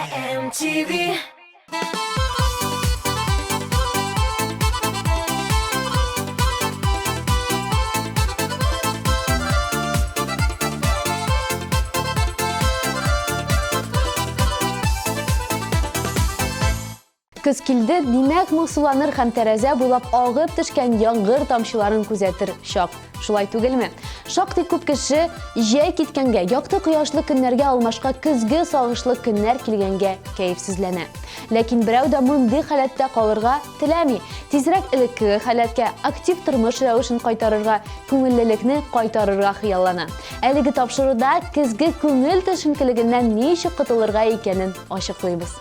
MTV. Көз килде, димәк моңсуланыр һәм тәрәзә буйлап агып төшкән яңгыр тамчыларын күзәтер шак. Шулай түгелме? Шактый күп кеше җәй киткәнгә, якты кояшлы көннәргә алмашка көзге сагышлы көннәр килгәнгә кәефсезләнә. Ләкин берәү дә мондый халәттә калырга теләми. Тизрәк элекке халәткә, актив тормыш рәвешен кайтарырга, күңеллелекне кайтарырга хыяллана. Әлеге тапшыруда көзге күңел төшенкелегеннән ничек котылырга икәнен ачыклыйбыз.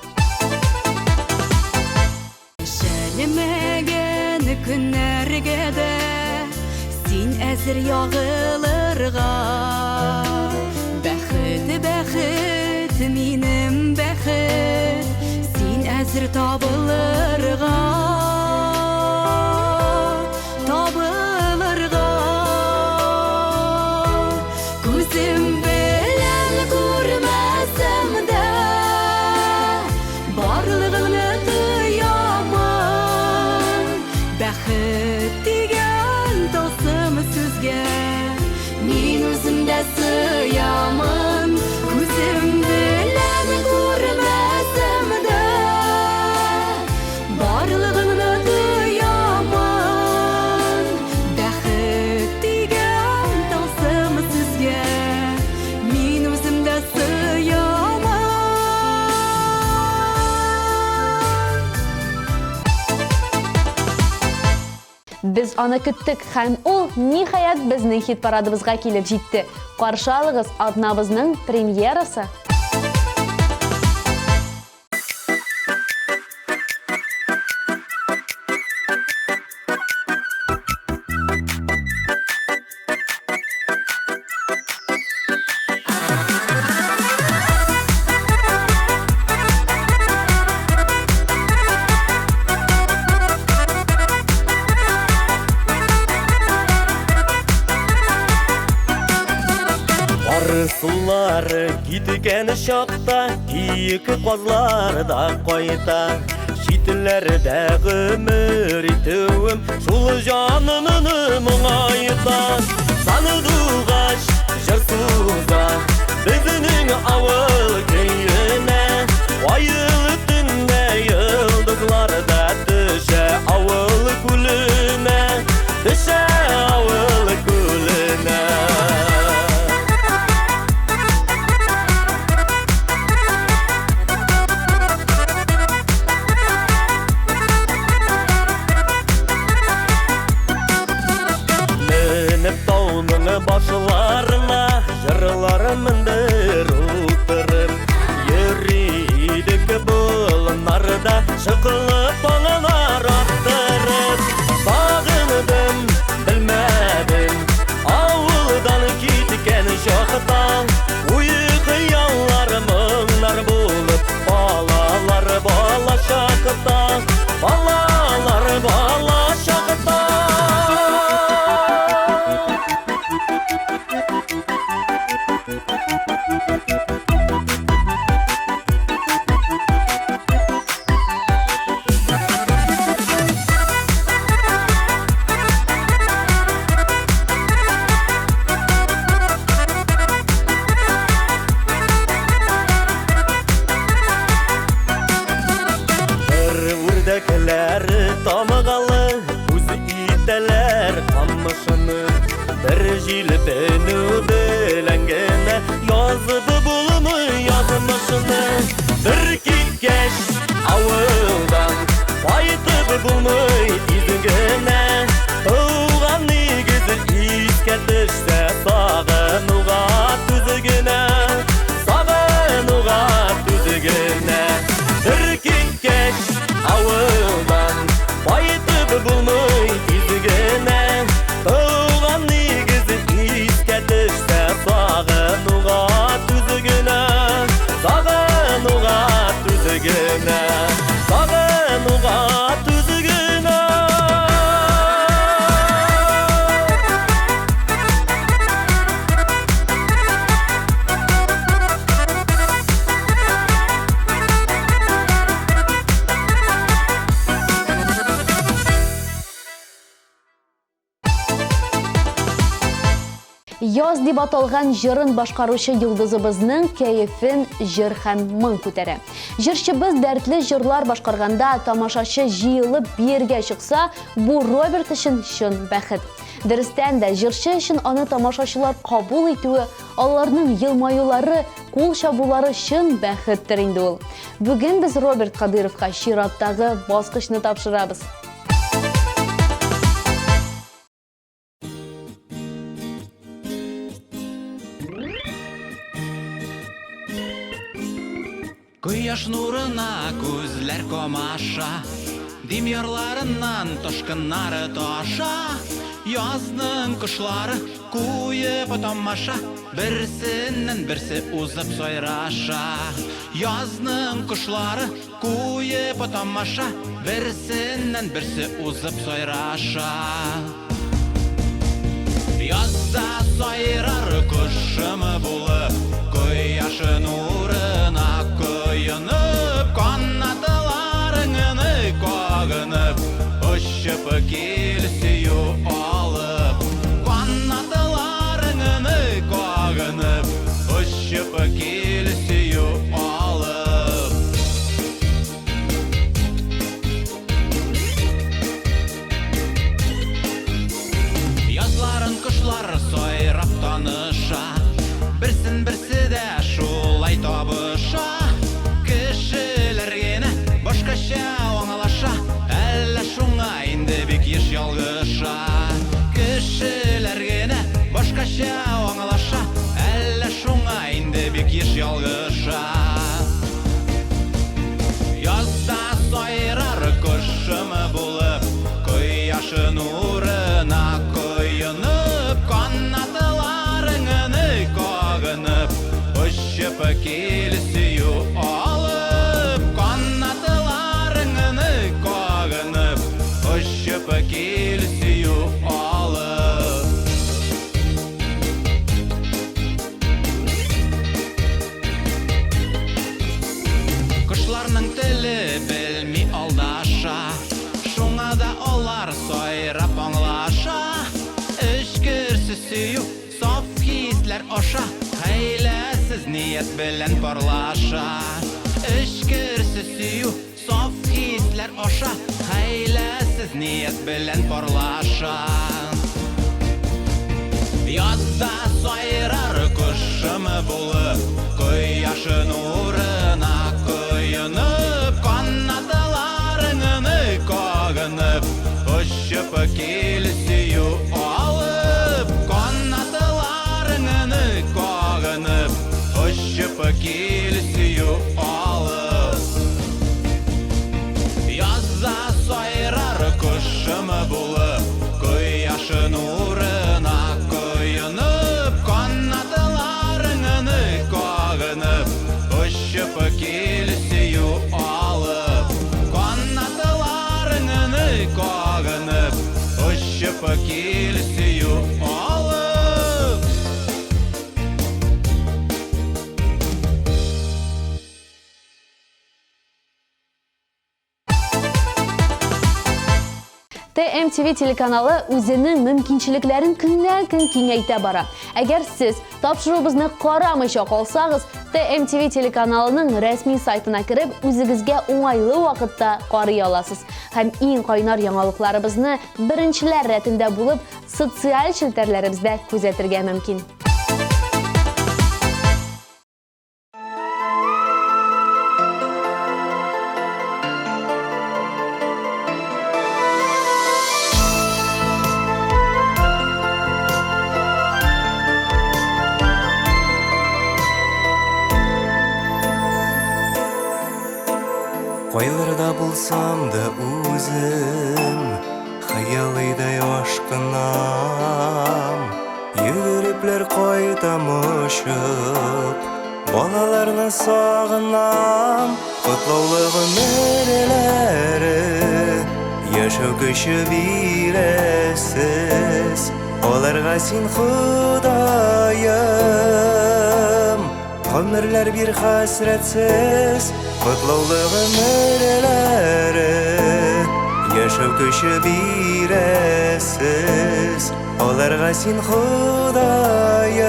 Шәлемәгән көннәргә дә син әзер ягылырга. Бәхет, бәхет, минем бәхет, син әзер табылырга. Табылырга. Күзем белән күрмәсәм дә барлыгыңны бәхет дигән тылсым сүзгә мин үзем дә сыямын. Күзем белән күрмәсәм дә барлыгыңны тоямын. Бәхет дигән тылсым сүзгә мин үзем дә сыямын. Biz аны көттек һәм ул ниһаять безнең хит парадыбызга килеп җитте. Каршы алыгыз атнабызның премьерасы. Сулары киткән чакта киек казлар да кайта. Читләрдә гомер итүем шул җанымны моңайта. Саныдугач җыр суза безнең авыл көенә. Аелы төндә йолдызларда төшә авыл күленә. Төшә авыл күленә. Başlarına jırlarımdır uturur. Yürüydük bulunlarda şıkılıp balanar attırır. Sağındım bilmedim avuldan gitken şoktan. Uyku yanlarımlar bulup balalar bala şaktan. Balalar bala şaktan. Tamagalı uzu iteler kammışını. Bir jilbenu belengene yazdı bulmu yazmışını. Bir kitkeş avuldan faytıp bulmuy izgene. Tuğan nigizi isketişse sağınuğa tüzgene. Sağınuğa tüzgene. Bir kitkeş avuldan faytıp bulmuy izgene. Tuğan nigizi isketişse sağınuğa tüzgene. Sağınuğa tüzgene. Sağınuğa tüzgene. Яз дип аталган җырын башкаручы йолдызыбызның кәефен җыр һәм моң күтәрә. Җырчыбыз дәртле җырлар башкарганда тамашачы җыелып биргә чыкса, бу Роберт өчен чын бәхет. Дөрестән дә җырчы өчен аны тамашачылар кабул итүе, аларның елмаюлары, кул чабулары чын бәхеттер инде ул. Бүген без Роберт Кадыровка чираттагы баскычны тапшырабыз. Кояш нурына күзләр комаша, димьярларыннан тошкыннары таша. Язның кошлары куеп тамаша, берсеннән берсе узып сайраша. Язның кошлары куеп тамаша, берсеннән берсе узып сайраша. Язда сайрар кошымы булып, кояшы нурына коенып, канатларыңны кагынып, очып килсею алып. Канатларыңны кагынып, очып килсею алып. Язларын кошлар сайрап таныша, берсен берсе дә шулай табыша. Кешеләр генә башкача аңлаша, әллә шуңа инде бик еш ялгыша. Кешеләр генә башкача аңлаша, әллә шуңа инде бик еш ялгыша. Язда сайрар кошымы булып, кояшы нурына коенып, канатларыңны кагынып, очып килсею алып. Канатларыңны кагынып, очып килсею алып. Кошларның теле белми алдаша, шуңа да алар сайрап аңлаша. Эшкерсез сөю, саф хисләр аша, хәйләсез ният белән парлаша. Эшкерсез сөю, саф хисләр аша, хәйләсез ният белән парлаша. Язда сайрар кошымы булып, кояшы нурына коенып, канатларыңны кагынып, очып килсею алып. Канатларыңны кагынып, очып килсею алып. Язда сайрар кошымы булып, кояшы нурына коенып, канатларыңны кагынып, очып килсею алып. Канатларыңны кагынып, очып килсею алып. TMTV телеканалы үзенең мөмкинчелекләрен көннән-көн киңәйтә бара. Әгәр сез тапшыруыбызны карамыйча калсагыз, TMTV телеканалының рәсми сайтына кереп, үзегезгә уңайлы вакытта карый аласыз. Һәм иң кайнар яңалыкларыбызны беренчеләр рәтендә булып, социаль челтәрләребездә күзәтергә мөмкин. Кайларда булсам да үзем, хаялыйдай ашкынам. Йөгерепләр кайтам очып, балаларны сагынам. Котлаулы гомерләре, яшәү көче бирәсез, аларга син Ходаем. Гомерләр бир хәсрәтсез, котлаулы гомерләре, яшәү көче бирәсез, Оларға син Құдайым.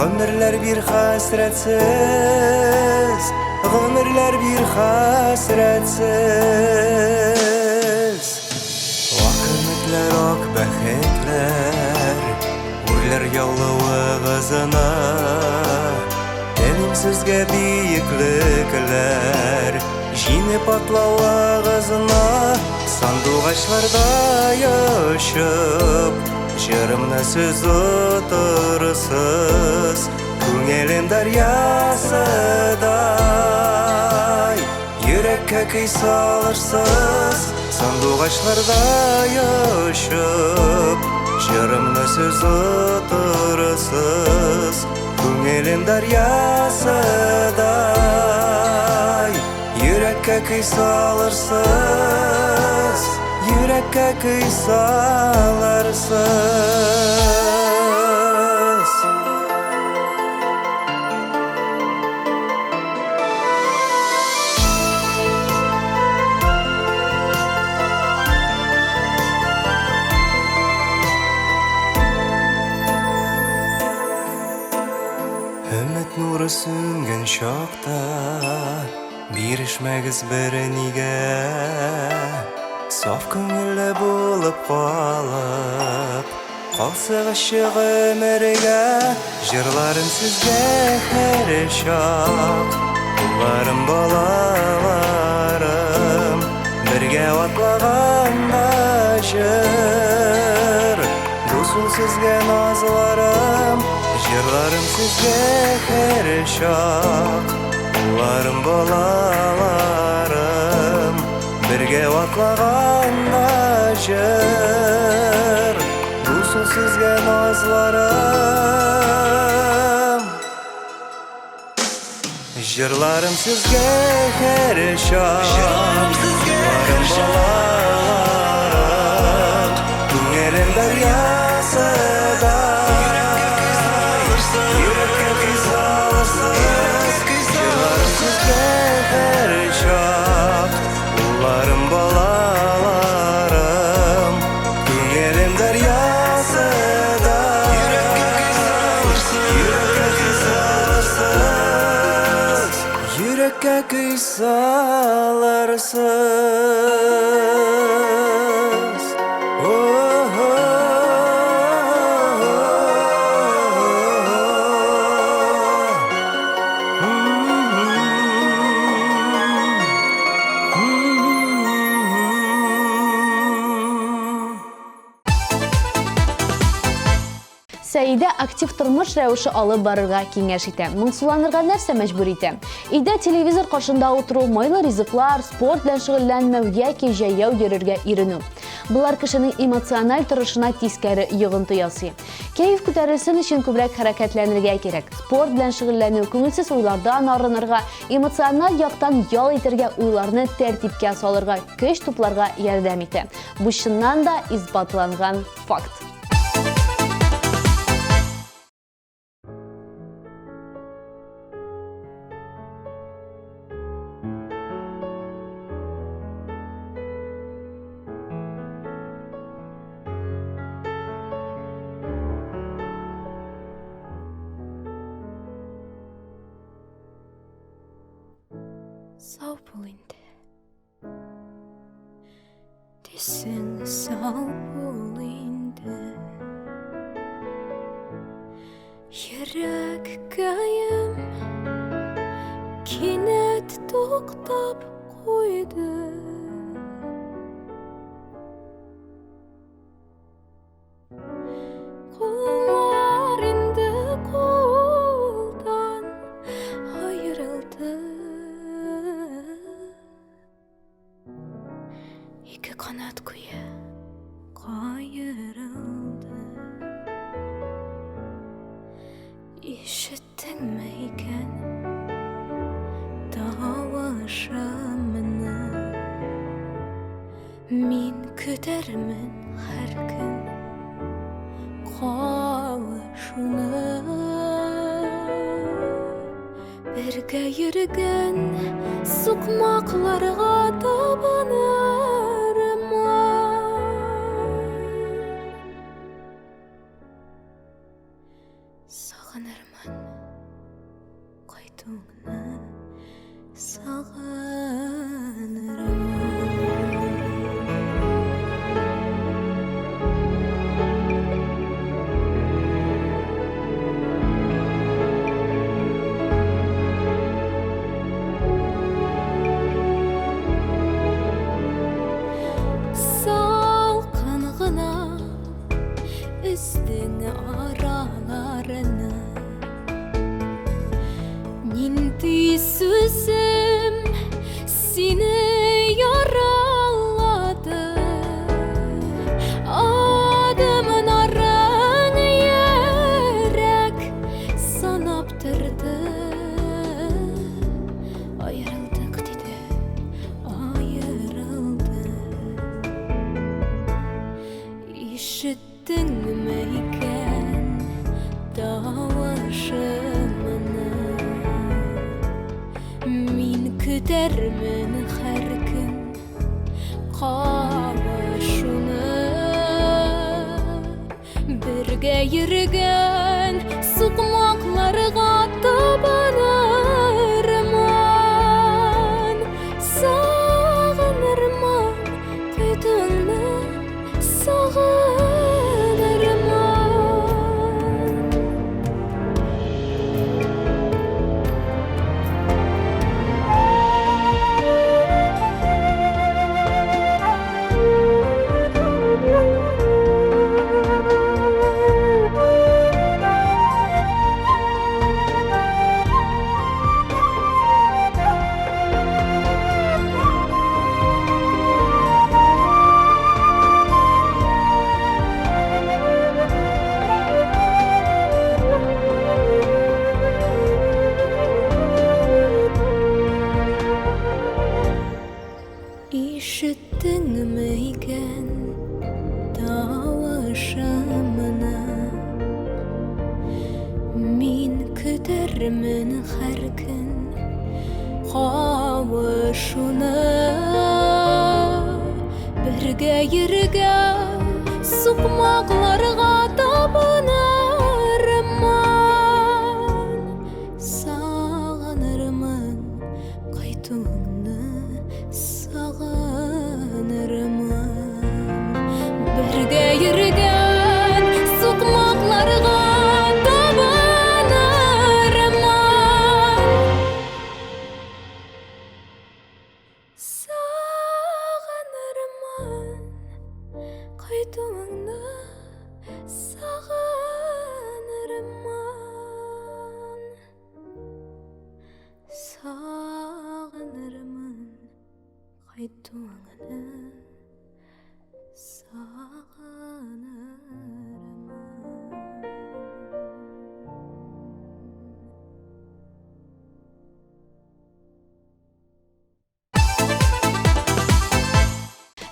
Ғұмірлер bir hasretsiz, ғұмірлер bir hasretsiz. Вакытлар ок бәхетләр, үрләр яллауы гызына. Тәнемсезгә биеклекләр, җиңеп атлауы гызына. Сандугачларда яшып, җырымны сез утырсыз, күңелем дарьясыдай, йөрәккә көй салырсыз. Сандугачларда яшып, җырымны сез утырсыз, күңелем дарьясыдай, йөрәккә көй салырсыз, йөрәккә көй салырсыз. Өмет нуры сүнгән чакта, бирешмәгез бернигә. Саф күңелле булып калып, калсыгыз гомергә. Җырларым сезгә һәр чак, улларым, балаларым, бергә атлаганда җыр. Дусул сезгә назларым, җырларым сезгә һәр чак, улларым, балаларым, бергә атлаганда җыр. Дусул сезгә назларым, җырларым сезгә һәр чак, улларым, балаларым, күңелем дарьясыда. Йөрәккә көй салырсыз, җырларым сезгә һәр чак, улларым, балаларым, күңелем дарьясыда. Йөрәккә көй салырсыз, йөрәккә көй салырсыз. Сәйдә актив тормыш рәвеше алып барырга киңәш итә. Моңсуланырга нәрсә мәҗбүр итә? Өйдә телевизор каршында утыру, майлы ризыклар, спорт белән шөгыльләнмәү яки җәяү йөрергә иренү. Булар кешенең эмоциональ торышына тискәре йогынты ясый. Кәеф күтәрелсен өчен күбрәк хәрәкәтләнергә кирәк. Спорт белән шөгыльләнү, күңелсез уйлардан арынырга, эмоциональ яктан ял итәргә, уйларны тәртипкә салырга, көч тупларга ярдәм итә. Бу чыннан да исбатланган факт. Сау бол инде. Десең сау бол инде. Йөрәккәем кинәт туктап куйды. Куллар инде кулдан аерылды. Ике канат куя кайырылды. Ишеттеңме икән тавышымны? Мин көтәрмен һәр көн кавышуны. Бергә йөргән сукмакларга табынырмын. sağınırım. Salqın gına üzdün aralarını, Ninti sözüm seni yaraladı, adımın arın yürek sanaptırdı. Ayrıldık dedi, ayrıldık. İşittin mi iken davашымны? Min kütermin her gün kavuşunu. Birge yürügen sıkmaklarga tabanırman. Sağınırman kuytuğunu, sağınırman. İşittin mi iken davашымны? Min kütermin her gün kavuşunu. Birge yürügen sıkmaklarga tabanırman. Sağınırman kuytuğunu, sağınırman. Birge yürügen sıkmaklarga tabanırman. Sağınırman kuytuğunu, sağınırman. Sağınırman kuytuğunu,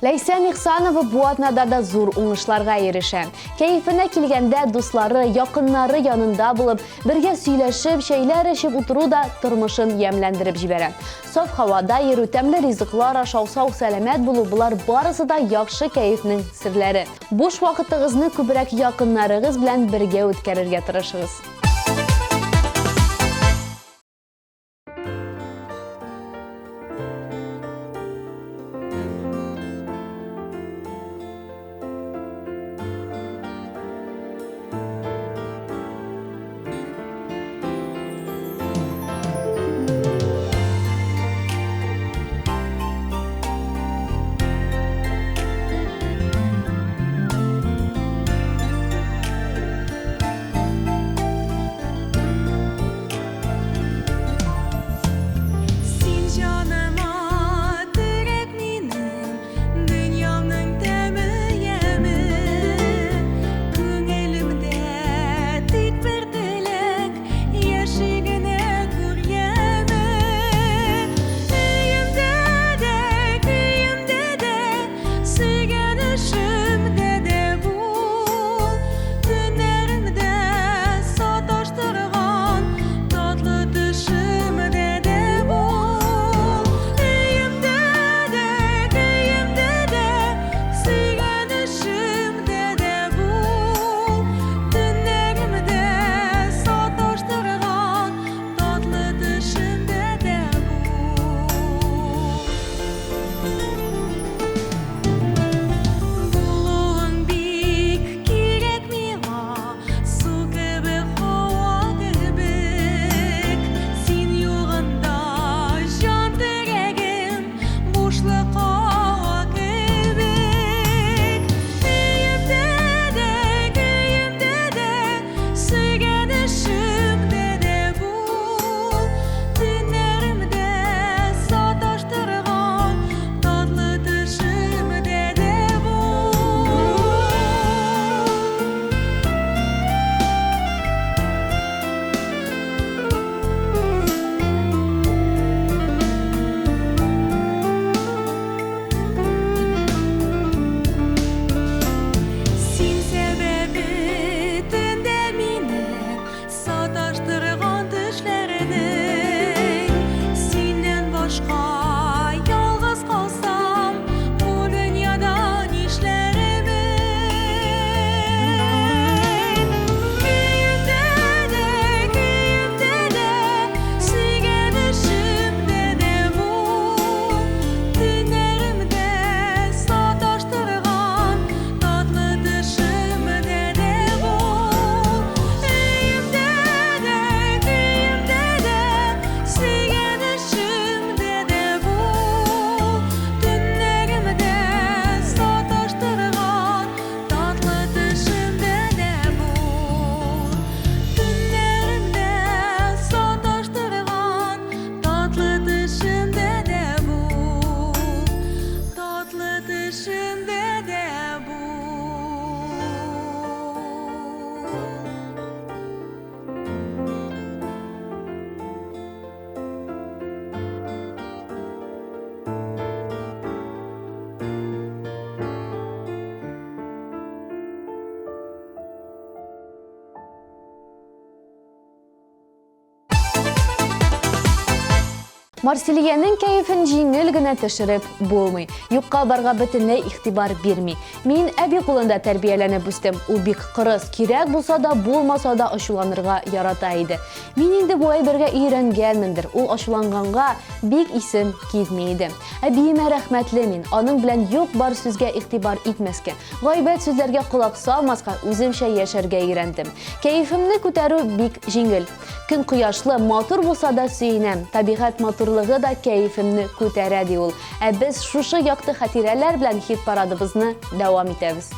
Leysen İhsanova bu atnada da zor uңышларга eрешә. Keyfine kilgәндә дуслары, якыннары янында булып, бергә сөйләшеп, шәйләр эчеп утыру да тормышын ямьләндереп җибәрә. Саф һавада йөрү, тәмле ризыклар ашау, сау сәламәт булу, булар барысы да яхшы кәефнең серләре. Буш вакытыгызны күбрәк якыннарыгыз белән бергә үткәрергә тырышыгыз. Марсилиянең кәефен җиңел генә төшереп булмый. Юкка барга бөтенләй игътибар бирми. Мин әби кулында тәрбияләнеп үстем. Ул бик кырыс, кирәк булса да, булмаса да ачуланырга ярата иде. Мин инде бу әйбергә өйрәнгәнмендер. Ул ачуланганга бик исем китми иде. Әбиемә рәхмәтле мин. Аның белән юк-бар сүзгә игътибар итмәскә, гайбәт сүзләргә кулак салмаска үземчә яшәргә өйрәндем. Кәефемне күтәрү бик җиңел. Көн кояшлы, матур булса да сөенәм. Табигать матурлыгы да кәефемне күтәрә ди ул. Ә без шушы якты хатирәләр белән хит парадыбызны дәвам итәбез.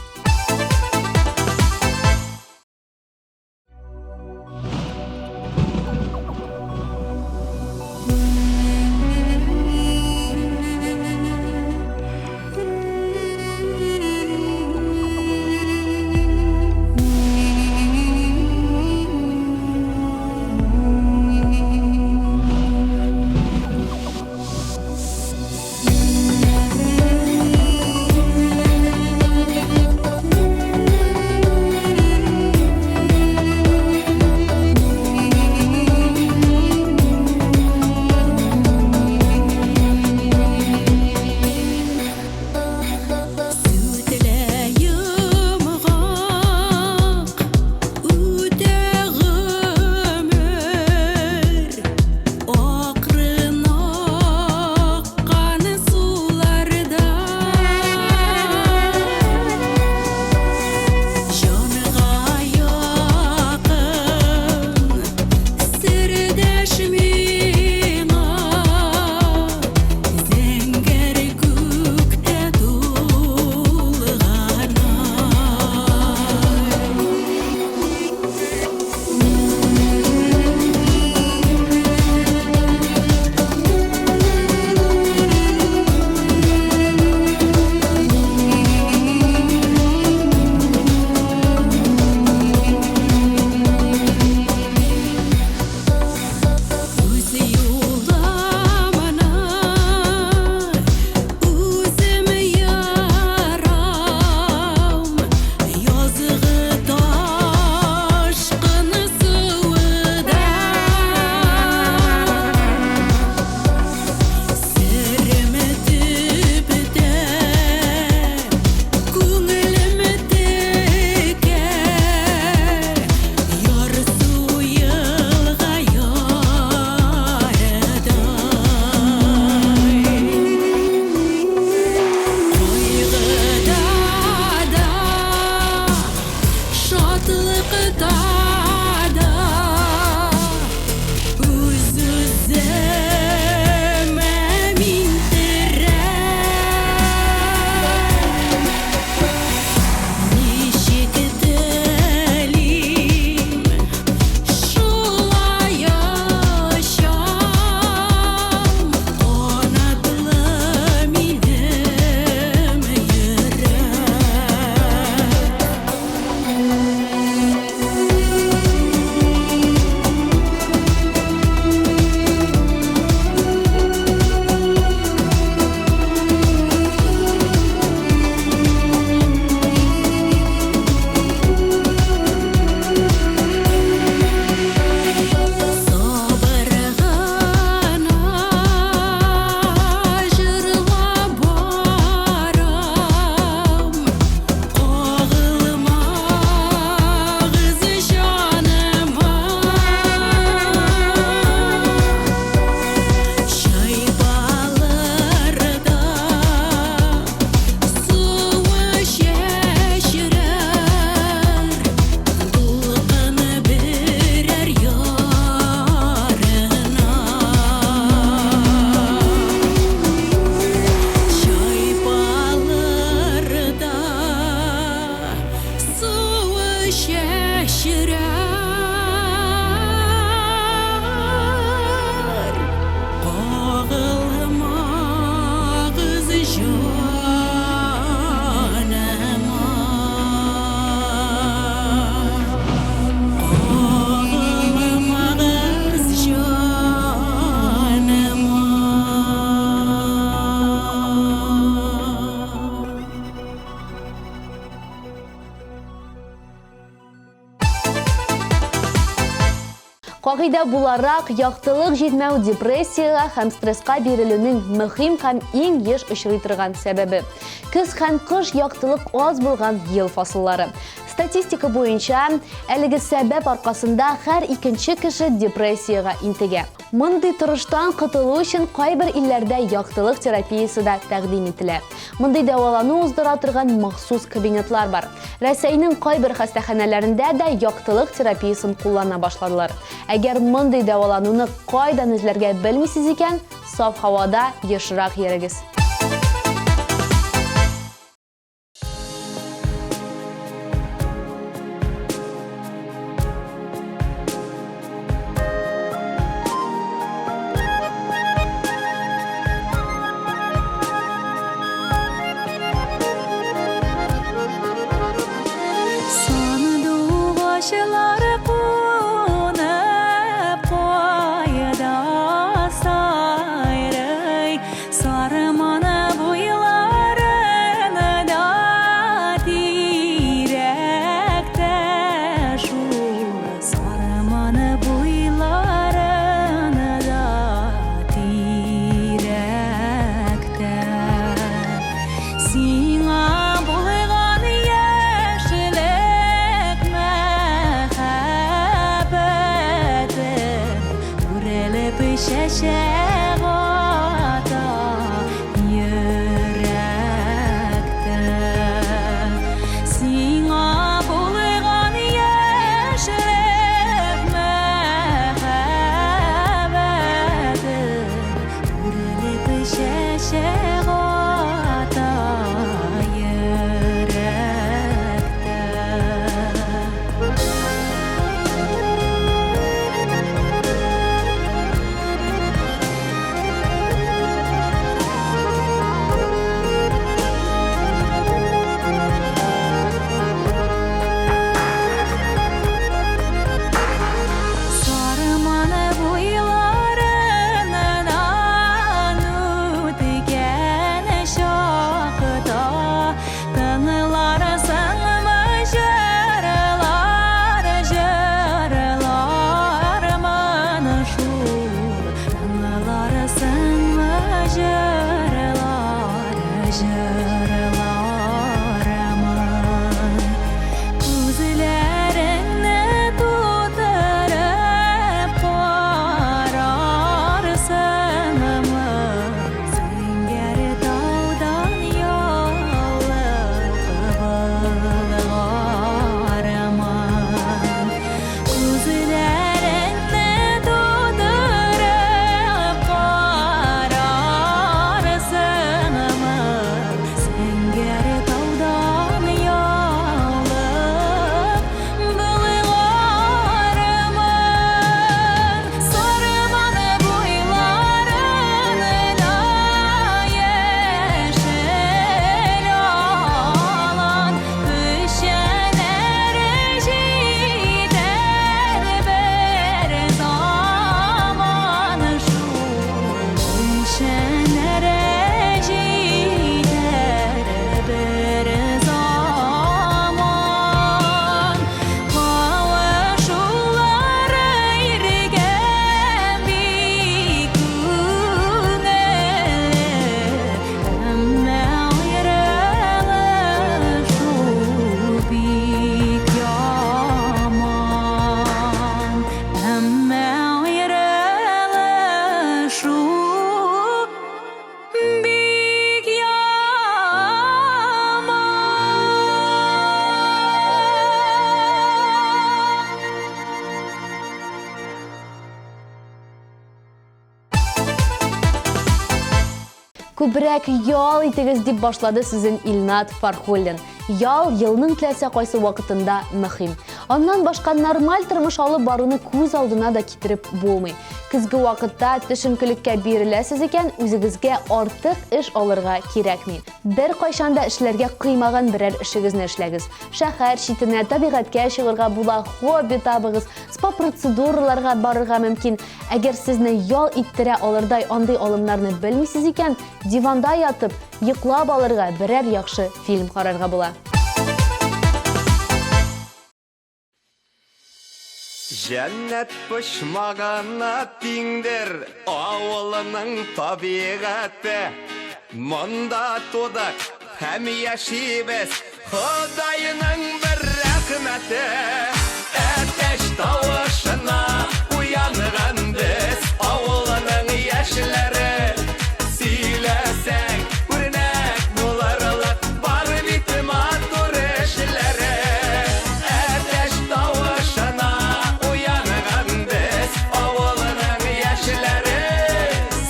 Кагыйдә буларак, яктылык җитмәү депрессиягә һәм стресска бирелүнең мөһим һәм иң еш очрый торган сәбәбе. Көз һәм кыш яктылык аз булган ел фасыллары. Статистика буенча, әлеге сәбәп аркасында һәр икенче кеше депрессиягә интегә. Мондый торыштан котылу өчен кайбер илләрдә яктылык терапиясе дә тәкъдим ителә. Мондый дәвалану уздыра торган махсус кабинетлар бар. Рәсәйнең кайбер хастаханәләрендә дә яктылык терапиясын куллана башладылар. Әгәр мондый дәвалануны кайдан эзләргә белмисез икән, саф һавада ешрак йөрегез. Başları konup koyda sayrey sarmana boylarını da direkte şu sarmana boylarını da direkte sina bulgan yaşlık şeşegata yürekte Sina bulgan yaşlık mehabetin Urilip şeşegata yürekte Күбрәк ял итегез дип башлады сүзен Илнат Фархуллин. Ял елның теләсә кайсы вакытында мөһим. Аннан башка нормаль тормыш алып баруны күз алдына да китереп булмый. Көзге вакытта төшенкелеккә биреләсез икән, үзегезгә артык эш алырга кирәкми. Бер кайчан да эшләргә кыймаган берәр эшегезне эшләгез. Шәһәр читенә, табигатькә чыгырга була, хобби табыгыз, спа процедураларга барырга мөмкин. Әгәр сезне ял иттерә алырдай андый алымнарны белмисез икән, диванда ятып, йоклап алырга берәр яхшы фильм карарга була. Cennet pışmağına dindir Avılının tabiatı Munda tudak hem yaşibes Hudayının bir rahmeti Ateş tavışına uyanıran biz Avılının yaşları Silesen örnek bularlar Var bitmez duruşları Ateş tavışına uyanıran biz Avılının yaşları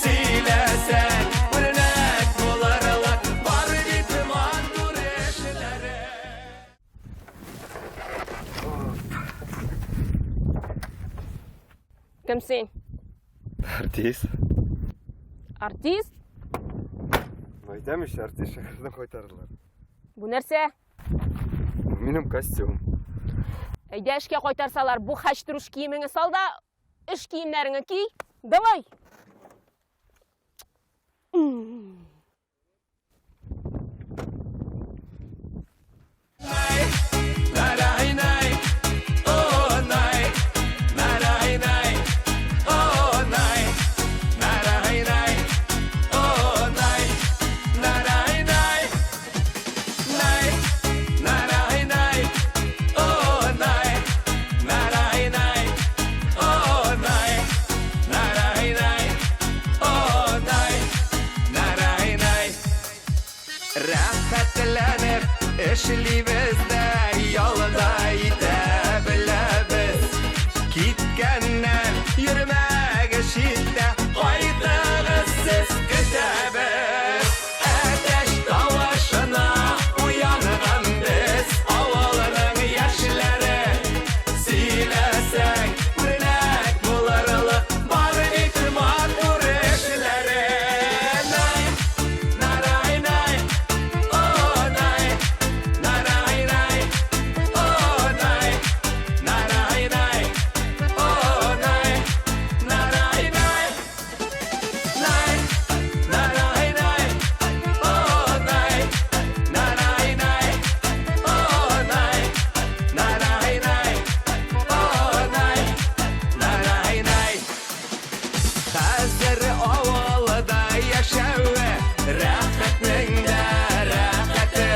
Silesen örnek bularlar Var bitmez duruşları Kimsin? Artist. Artist? Aytamış artist şehirden koytardılar. Bu nerse? Benim kostüm. Eyde işke koytarsalar bu haştırış kiyimini sal da iş kiyimlerini giy. Davay. Naray nay, oh nay, naray nay, oh nay, naray nay, oh nay, naray nay, nay, naray nay, oh nay, naray nay, oh nay, naray nay, oh nay, naray nay. Rahatlanıp işlibizde yolda gidebiliriz Gitkenler yürümek işitte koydunuz siz kütübüz Ateş tavışına uyanıran biz Avılının yaşları silesek örnek bularlar Var bitmez duruşları Nay, naray nay, oh nay, naray nay, oh nay, naray nay, oh nay, naray nay, nay, naray nay, oh nay, naray nay, oh nay, naray nay, oh nay, naray nay. Hazır ovalda yaşağı rahatның da rahatı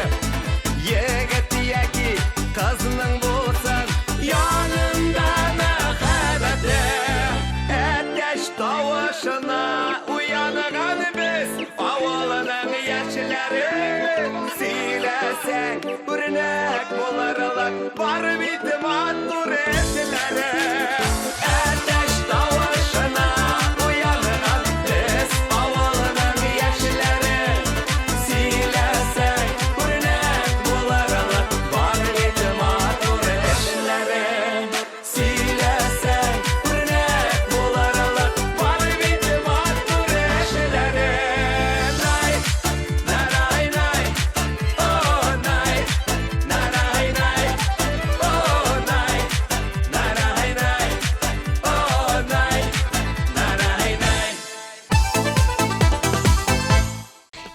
Yigit yoki qizning bo'lsin yonimda muhabbati Ateş tovushina uyangan biz Avvalining yaxshilari Siylasak o'rnak bo'larlar Bor bitmez duruşları Ateş tovushina uyangan biz Avvalining yaxshilari Siylasak o'rnak bo'larlar Bor bitmez duruşları Siylasak o'rnak bo'larlar Bor bitmez duruşları Nay, naray nay, oh nay, naray nay, oh nay, naray nay, oh nay, naray nay.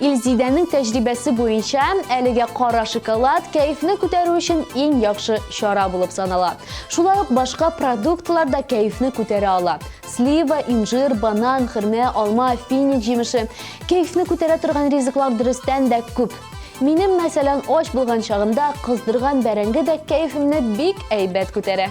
Ilzidaning tajribasi bo'yicha әлегә qora shokolad kayfni ko'tarish uchun eng yaxshi chora bo'lib sanaladi. Shulay uq boshqa produktlar da kayfni ko'tara oladi. Sliva, injir, banan, xirma, olma, finik jemishi kayfni ko'tara turgan rizqlar durustdan da ko'p. Mening masalan och bo'lgan chog'imda qizdirgan barangi da kayfimni bek aybat ko'tara.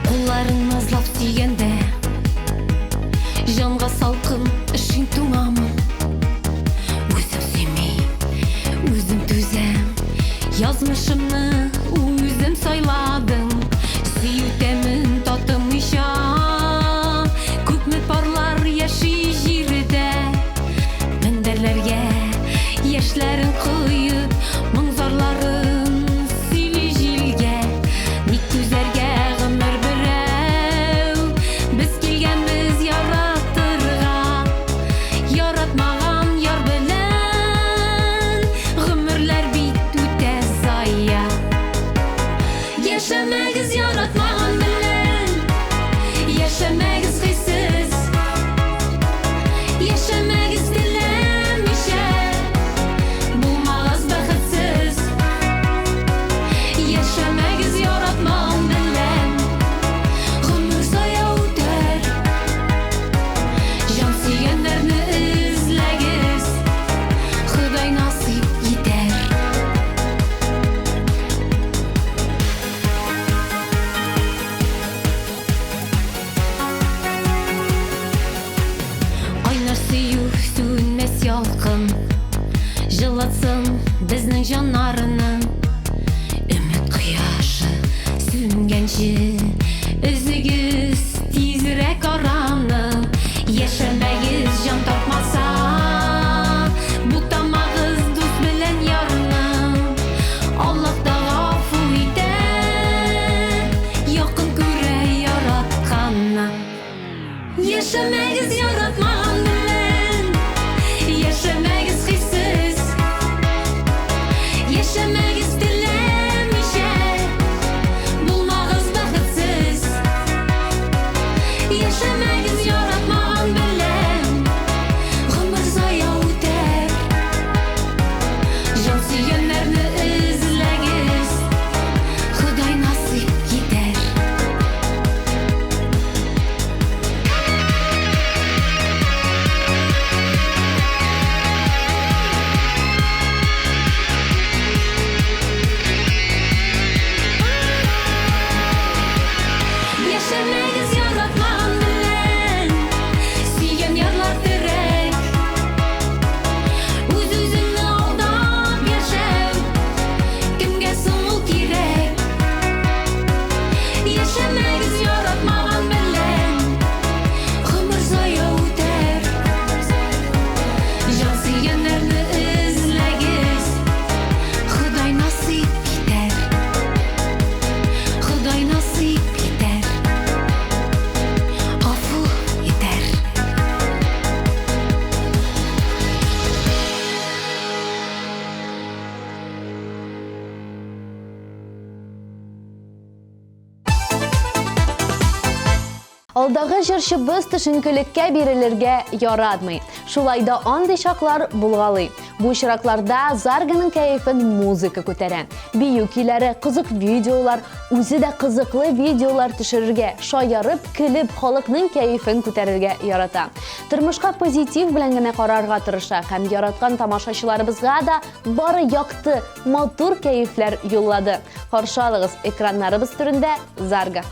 Қолларын назлап сүйгенде жанға салқын ішің туңамын өзім сүймей өзім төзем язмышымны өзім сайладым сүйүтемін татымыйша көп үміт барлар яши жерде мендерлерге яшьләрен куйып мың зарларын сөйле җилгә ник түзәргә гомер берәү без килгәнбез яратырга жанарының үміт құяшы сөнгенше үзігіз тезірек араны яшәмәгез жан тапмаса бұқтамағыз дос білән ярының Аллах та ғафу итә якын күрә яратканны яшәмәгез яратмаган белән яшәмәгез хиссез яшәмәгез теләмичә булмагыз бәхетсез яшәмәгез яратмаган белән гомер зая үтәр жан сөйгәннәрне эзләгез Ходай насыйп итәр Яшәмәгез яратмаган белән сөйгән ярлар терәк Үз-үзеңне алдап яшәү кемгә соң ул кирәк Яшәмәгез яратмаган белән гомер зая үтәр Жан сөйгәннәрне эзләгез Ходай насыйп итәр Ходай насыйп итәр Гафу итәр Алдагы җырчыбыз төшенкелеккә бирелергә яратмый. Шулай да андый чаклар булгалый. Бу очракларда Зарганың кәефен музыка күтәрә. Бию көйләре, кызык видеолар, үзе дә кызыклы видеолар төшерергә, шаярып, көлеп, халыкның кәефен күтәрергә ярата. Тормышка позитив белән генә карарга тырыша һәм яраткан тамашачыларыбызга да бары якты, матур кәефләр юллады. Каршы алыгыз экраннарыбыз түрендә Зарга.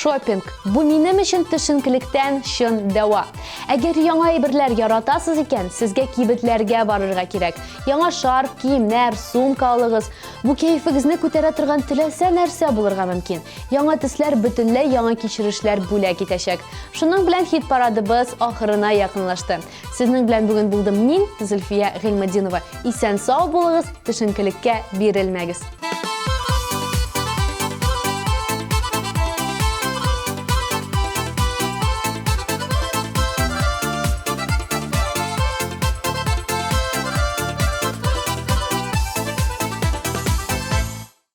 Шопинг. Бу минем өчен төшенкелектән шын дәва. Әгәр яңа әйберләр яратасыз икән, сезгә кибетләргә барырга кирәк. Яңа шарф, киемнәр, сумка алыгыз. Бу кәефегезне күтәрә торган теләсә нәрсә булырга мөмкин. Яңа төсләр бөтенләй яңа кичерешләр бүләк итәчәк. Шуның белән хит парадыбыз ахырына якынлашты. Сезнең белән бүген булдым мин, Зөлфия Гыйльметдинова. Исән сау булыгыз, төшенкелеккә бирелмәгез.